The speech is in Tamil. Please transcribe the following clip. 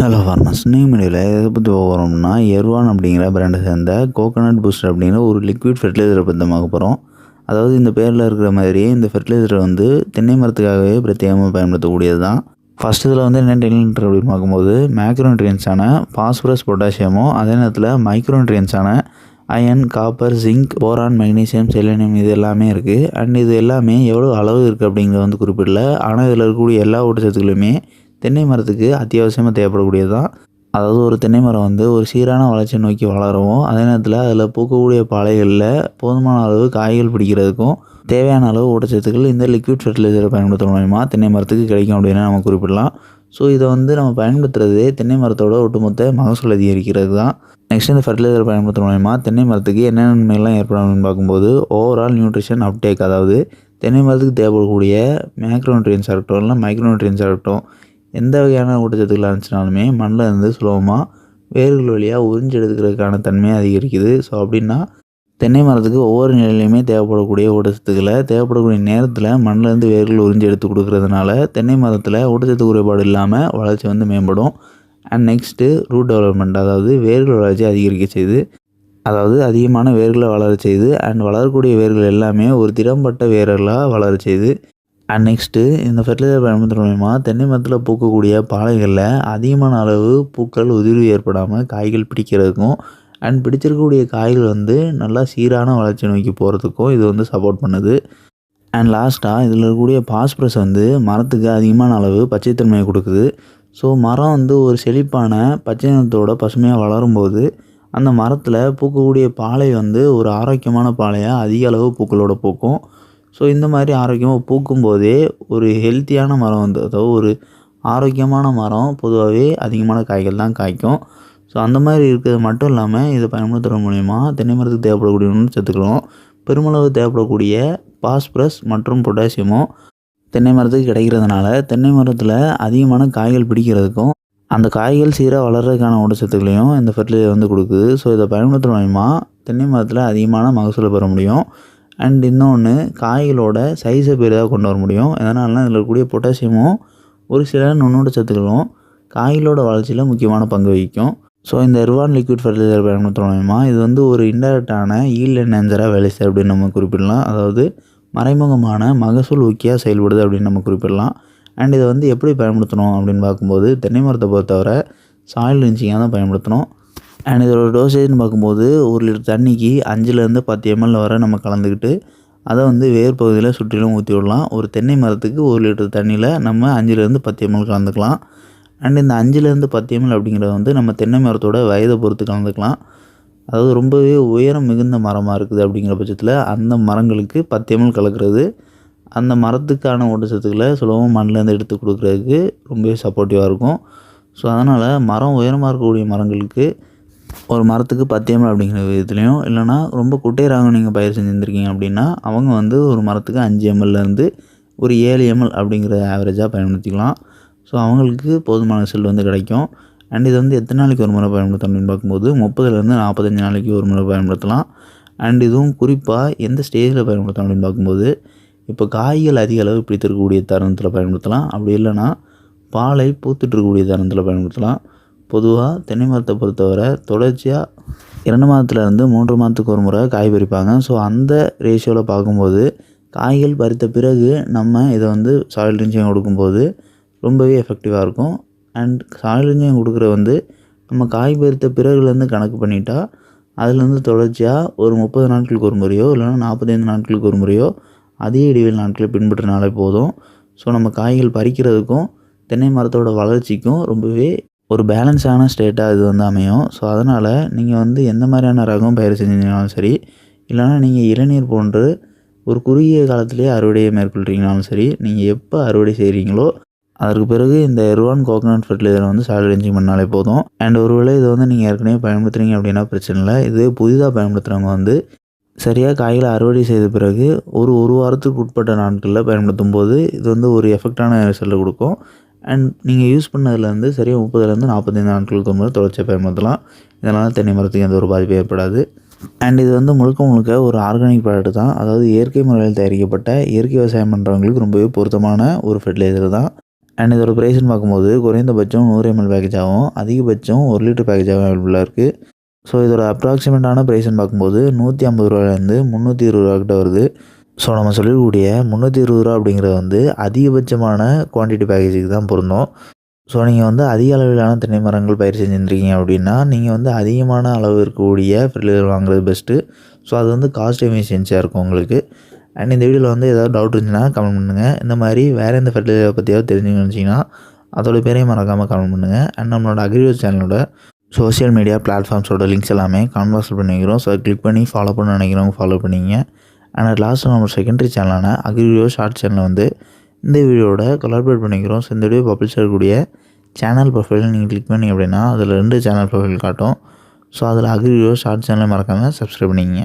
ஹலோ ஃபார்மர்ஸ், இன்னைக்கு வீடியோவில் எதை பற்றி போகிறோம்னா எர்வான் அப்படிங்கிற பிராண்டை சேர்ந்த கோகோனட் பூஸ்டர் அப்படிங்கிற ஒரு லிக்விட் ஃபெர்டிலைசரை பற்றி பார்க்க போகிறோம். அதாவது இந்த பேரில் இருக்கிற மாதிரியே இந்த ஃபெர்டிலைசரை வந்து தென்னை மரத்துக்காகவே பிரத்யேகமாக பயன்படுத்தக்கூடியது தான். ஃபஸ்ட் இதில் வந்து என்ன டெக்னிக் அப்படின்னு பார்க்கும்போது மேக்ரோநியூட்ரியன்ஸான பாஸ்பரஸ், பொட்டாசியமும் அதே நேரத்தில் மைக்ரோநியூட்ரியன்ஸான iron, copper, zinc, boron, magnesium, selenium இது எல்லாமே இருக்குது. அண்ட் இது எல்லாமே எவ்வளோ அளவு இருக்குது அப்படிங்கிறத வந்து குறிப்பிடல. ஆனால் இதில் இருக்கக்கூடிய எல்லா ஊட்டச்சத்துக்களுமே தென்னை மரத்துக்கு அத்தியாவசியமாக தேவைப்படக்கூடியது தான். அதாவது ஒரு தென்னை மரம் வந்து ஒரு சீரான வளர்ச்சியை நோக்கி வளரவும், அதே நேரத்தில் அதில் பூக்கக்கூடிய பாளைகளில் போதுமான அளவு காய்கள் பிடிக்கிறதுக்கும் தேவையான அளவு ஊட்டச்சத்துக்கள் இந்த லிக்விட் ஃபெர்டிலைசரை பயன்படுத்துகிற மூலமா தென்னை மரத்துக்கு கிடைக்கும் அப்படின்னு நம்ம குறிப்பிடலாம். ஸோ இதை வந்து நம்ம பயன்படுத்துகிறதே தென்னை மரத்தோட ஒட்டுமொத்த மகசூல் அதிகரிக்கிறது தான். நெக்ஸ்ட் இந்த ஃபெர்டிலைசர் பயன்படுத்துகிற மூலமா தென்னை மரத்துக்கு என்னென்ன நன்மைகள்லாம் ஏற்படும் அப்படின்னு பார்க்கும்போது ஓவரால் நியூட்ரிஷன் அப்டேக், அதாவது தென்னை மரத்துக்கு தேவைப்படக்கூடிய மேக்ரோநியூட்ரியன்ஸாக இருக்கட்டும் இல்லை மைக்ரோநியூட்ரியன்ஸாக இருக்கட்டும் எந்த வகையான ஊட்டச்சத்துக்கள் இருந்துச்சுனாலுமே மண்ணில் இருந்து சுலபமாக வேர்கள் வழியாக உறிஞ்சி எடுக்கிறதுக்கான தன்மையை அதிகரிக்குது. ஸோ அப்படின்னா தென்னை மரத்துக்கு ஒவ்வொரு நிலையிலையுமே தேவைப்படக்கூடிய ஊட்டச்சத்துக்களை தேவைப்படக்கூடிய நேரத்தில் மண்ணிலேருந்து வேர்கள் உறிஞ்சி எடுத்து கொடுக்கறதுனால தென்னை மரத்தில் ஊட்டச்சத்து குறைபாடு இல்லாமல் வளர்ச்சி வந்து மேம்படும். அண்ட் நெக்ஸ்ட்டு ரூட் டெவலப்மெண்ட், அதாவது வேர்கள் வளர்ச்சி அதிகரிக்க செய்து, அதாவது அதிகமான வேர்களை வளர செய்து அண்ட் வளரக்கூடிய வேர்கள் எல்லாமே ஒரு திறம்பட்ட வேர்களாக வளர செய்து. அண்ட் நெக்ஸ்ட்டு இந்த ஃபெர்டிலைசர் பயன்படுத்துகிற மூலமா தென்னை மரத்தில் பூக்கக்கூடிய பாளைகளில் அதிகமான அளவு பூக்கள் உதிர்வு ஏற்படாமல் காய்கள் பிடிக்கிறதுக்கும் அண்ட் பிடிச்சிருக்கக்கூடிய காய்கள் வந்து நல்லா சீரான வளர்ச்சி நோக்கி போகிறதுக்கும் இது வந்து சப்போர்ட் பண்ணுது. அண்ட் லாஸ்ட்டாக இதில் இருக்கக்கூடிய பாஸ்பரஸ் வந்து மரத்துக்கு அதிகமான அளவு பச்சைத்தன்மையை கொடுக்குது. ஸோ மரம் வந்து ஒரு செழிப்பான பச்சை நிறத்தோட பசுமையாக வளரும்போது அந்த மரத்தில் பூக்கக்கூடிய பாளை வந்து ஒரு ஆரோக்கியமான பாளையாக அதிக அளவு பூக்களோட பூக்கும். ஸோ இந்த மாதிரி ஆரோக்கியமாக பூக்கும்போதே ஒரு ஹெல்த்தியான மரம் வந்து, அதாவது ஒரு ஆரோக்கியமான மரம் பொதுவாகவே அதிகமான காய்கள் தான் காய்க்கும். ஸோ அந்த மாதிரி இருக்கிறது மட்டும் இல்லாமல் இதை பயன்படுத்துகிற மூலிமா தென்னை மரத்துக்கு தேவைப்படக்கூடிய சத்துக்களும் பெருமளவு தேவைப்படக்கூடிய பாஸ்பரஸ் மற்றும் பொட்டாசியமும் தென்னை மரத்துக்கு கிடைக்கிறதுனால தென்னை மரத்தில் அதிகமான காய்கள் பிடிக்கிறதுக்கும் அந்த காய்கள் சீராக வளர்கிறதுக்கான ஊட்டச்சத்துக்களையும் இந்த ஃபெர்டிலைசர் வந்து கொடுக்குது. ஸோ இதை பயன்படுத்துகிற மூலிமா தென்னை மரத்தில் அதிகமான மகசூலை பெற முடியும். அண்ட் இன்னொன்று காய்களோட சைஸை பெரிதாக கொண்டு வர முடியும். இதனால இதில் இருக்கக்கூடிய பொட்டாசியமும் ஒரு சில நுண்ணூட்ட சத்துக்களும் காய்களோட வளர்ச்சியில் முக்கியமான பங்கு வகிக்கும். ஸோ இந்த எர்வான் லிக்விட் ஃபெர்டிலைசர் பயன்படுத்துகிற மூலமா இது வந்து ஒரு இன்டைரக்டான ஈல்ட் என்ஹான்சராக வேலை செய்யுது அப்படின்னு நம்ம குறிப்பிடலாம். அதாவது மறைமுகமான மகசூல் ஊக்கியாக செயல்படுது அப்படின்னு நம்ம குறிப்பிடலாம். அண்ட் இதை வந்து எப்படி பயன்படுத்தணும் அப்படின்னு பார்க்கும்போது தென்னை மரத்தை பொறுத்தவரை சாயில் ரிஞ்சிங்காக தான் பயன்படுத்தணும். அண்ட் இதோட டோசேஜ்னு பார்க்கும்போது 1 லிட்டர் தண்ணிக்கு 5லேருந்து 10 ml வரை நம்ம கலந்துக்கிட்டு அதை வந்து வேர் பகுதியில் சுற்றிலும் ஊற்றி விடலாம். ஒரு தென்னை மரத்துக்கு 1 லிட்டர் தண்ணியில் நம்ம 5லேருந்து 10 ml கலந்துக்கலாம். அண்ட் இந்த 5லேருந்து 10 ml அப்படிங்கிறது வந்து நம்ம தென்னை மரத்தோட வயதை பொறுத்து கலந்துக்கலாம். அதாவது ரொம்பவே உயரம் மிகுந்த மரமாக இருக்குது அப்படிங்கிற பட்சத்தில் அந்த மரங்களுக்கு 10 ml கலக்கிறது அந்த மரத்துக்கான ஊட்டச்சத்துக்களை சுலபமாக மண்ணிலேருந்து எடுத்து கொடுக்குறதுக்கு ரொம்பவே சப்போர்ட்டிவாக இருக்கும். ஸோ அதனால் மரம் உயரமாக இருக்கக்கூடிய மரங்களுக்கு ஒரு மரத்துக்கு 10 ml அப்படிங்கிற விதத்துலையும், இல்லைனா ரொம்ப குட்டையராக நீங்கள் பயிர் செஞ்சுருந்துருக்கீங்க அப்படின்னா அவங்க வந்து ஒரு மரத்துக்கு 5 mlலேருந்து ஒரு 7 ml அப்படிங்கிற ஆவரேஜாக பயன்படுத்திக்கலாம். ஸோ அவங்களுக்கு போதுமான ரிசல்ட் வந்து கிடைக்கும். அண்ட் இது வந்து எத்தனை நாளைக்கு ஒரு முறை பயன்படுத்தணும் அப்படின்னு பார்க்கும்போது 30லேருந்து 45 நாளைக்கு ஒரு முறை பயன்படுத்தலாம். அண்ட் இதுவும் குறிப்பாக எந்த ஸ்டேஜில் பயன்படுத்தலாம் அப்படின்னு பார்க்கும்போது இப்போ காய்கள் அதிக அளவு பிடித்திருக்கக்கூடிய தருணத்தில் பயன்படுத்தலாம். அப்படி இல்லைனா பாலை பூத்துட்ருக்கக்கூடிய தருணத்தில் பயன்படுத்தலாம். பொதுவாக தென்னை மரத்தை பொறுத்தவரை தொடர்ச்சியாக 2 மாதத்துலேருந்து 3 மாதத்துக்கு ஒரு முறை காய் பறிப்பாங்க. ஸோ அந்த ரேஷியோவில் பார்க்கும்போது காய்கள் பறித்த பிறகு நம்ம இதை வந்து சாயில் ரிஞ்சிங் கொடுக்கும்போது ரொம்பவே எஃபெக்டிவாக இருக்கும். அண்ட் சாயில் ரிஞ்சிங் கொடுக்குற வந்து நம்ம காய் பறித்த பிறகுலேருந்து கணக்கு பண்ணிட்டா அதுலேருந்து தொடர்ச்சியாக ஒரு 30 நாட்களுக்கு ஒரு முறையோ இல்லைனா 45 நாட்களுக்கு ஒரு முறையோ அதே இடைவெளி நாட்களை பின்பற்றினாலே போதும். ஸோ நம்ம காய்கள் பறிக்கிறதுக்கும் தென்னை மரத்தோட வளர்ச்சிக்கும் ரொம்பவே ஒரு பேலன்ஸான ஸ்டேட்டாக இது வந்து அமையும். ஸோ அதனால் நீங்கள் வந்து எந்த மாதிரியான ரகம் பயிர் செஞ்சீங்கனாலும் சரி, இல்லைனா நீங்கள் இளநீர் போன்று ஒரு குறுகிய காலத்திலே அறுவடையை மேற்கொள்கிறீங்கனாலும் சரி, நீங்கள் எப்போ அறுவடை செய்கிறீங்களோ அதற்கு பிறகு இந்த எர்வான் கோகோனட் ஃபெர்டிலைசரை வந்து சாயில் ரிஞ்சிங் பண்ணாலே போதும். அண்ட் ஒருவேளை இதை வந்து நீங்கள் ஏற்கனவே பயன்படுத்துகிறீங்க அப்படின்னா பிரச்சனை இல்லை. இது புதிதாக பயன்படுத்துகிறவங்க வந்து சரியாக காய்களை அறுவடை செய்த பிறகு ஒரு வாரத்துக்கு உட்பட்ட நாட்களில் பயன்படுத்தும் போது இது வந்து ஒரு எஃபெக்டான ரிசல்ட்டை கொடுக்கும். அண்ட் நீங்கள் யூஸ் பண்ணதுலேருந்து சரியாக 30லேருந்து 45 நாட்களுக்கு ஒரு முறை தொடர்ச்சியாக பயன்படுத்தலாம். இதனால் தென்னை மரத்துக்கு எந்த ஒரு பாதிப்பும் ஏற்படாது. அண்ட் இது வந்து முழுக்க ஒரு ஆர்கானிக் ப்ராடக்ட் தான். அதாவது இயற்கை முறையில் தயாரிக்கப்பட்ட இயற்கை விவசாயம் பண்ணுறவங்களுக்கு ரொம்பவே பொருத்தமான ஒரு ஃபெர்டிலைசர் தான். அண்ட் இதோட ப்ரைஸ்ன்னு பார்க்கும்போது குறைந்தபட்சம் 100 ml பேக்கேஜாகவும் அதிகபட்சம் 1 லிட்டர் பேக்கேஜாகவும் அவைலபிளாக இருக்குது. ஸோ இதோட அப்ராக்சிமேட்டான ப்ரைஸ்ன்னு பார்க்கும்போது ₹150 ₹320 கிட்ட வருது. ஸோ நம்ம சொல்லக்கூடிய ₹320 அப்படிங்கிறது வந்து அதிகபட்சமான குவான்டிட்டி பேக்கேஜுக்கு தான் பொருந்தும். ஸோ நீங்கள் வந்து அதிக அளவிலான தென்னை மரங்கள் பயிர் செஞ்சுருக்கீங்க அப்படின்னா நீங்கள் வந்து அதிகமான அளவு இருக்கக்கூடிய ஃபெர்டிலைசர் வாங்குறது பெஸ்ட்டு. ஸோ அது வந்து காஸ்ட் எஃபிஷியன்சியாக இருக்கும் உங்களுக்கு. அண்ட் இந்த வீடியோவில் வந்து ஏதாவது டவுட் இருந்துச்சுன்னா கமெண்ட் பண்ணுங்கள். இந்த மாதிரி வேறு எந்த ஃபெர்டிலைசரை பற்றியாவது தெரிஞ்சுக்கணும்னு நினச்சிங்கன்னா அதோட பேரையும் மறக்காமல் கமெண்ட் பண்ணுங்கள். அண்ட் நம்மளோட அக்ரிகல்ச்சர் சேனலோட சோஷியல் மீடியா பிளாட்ஃபார்ம்ஸோட லிங்க்ஸ் எல்லாமே கமெண்ட் பாக்ஸில் பண்ணிக்கிறோம். ஸோ கிளிக் பண்ணி ஃபாலோ பண்ண நினைக்கிறவங்க ஃபாலோ பண்ணிங்க. அண்ட் லாஸ்ட்டு நம்ம செகண்டரி சேனலான அக்ரிவிடியோ ஷார்ட் சேனலில் வந்து இந்த வீடியோட கொலாபரேட் பண்ணிக்கிறோம். ஸோ இந்த வீடியோ பப்ளிஷ் ஆகக்கூடிய சேனல் ப்ரொஃபைல் நீங்கள் கிளிக் பண்ணி அப்படின்னா அதில் 2 சேனல் ப்ரொஃபைல் காட்டும். ஸோ அதில் அக்ரிவிடியோ ஷார்ட் சேனலை மறக்காமல் சப்ஸ்கிரைப் பண்ணிக்கங்க.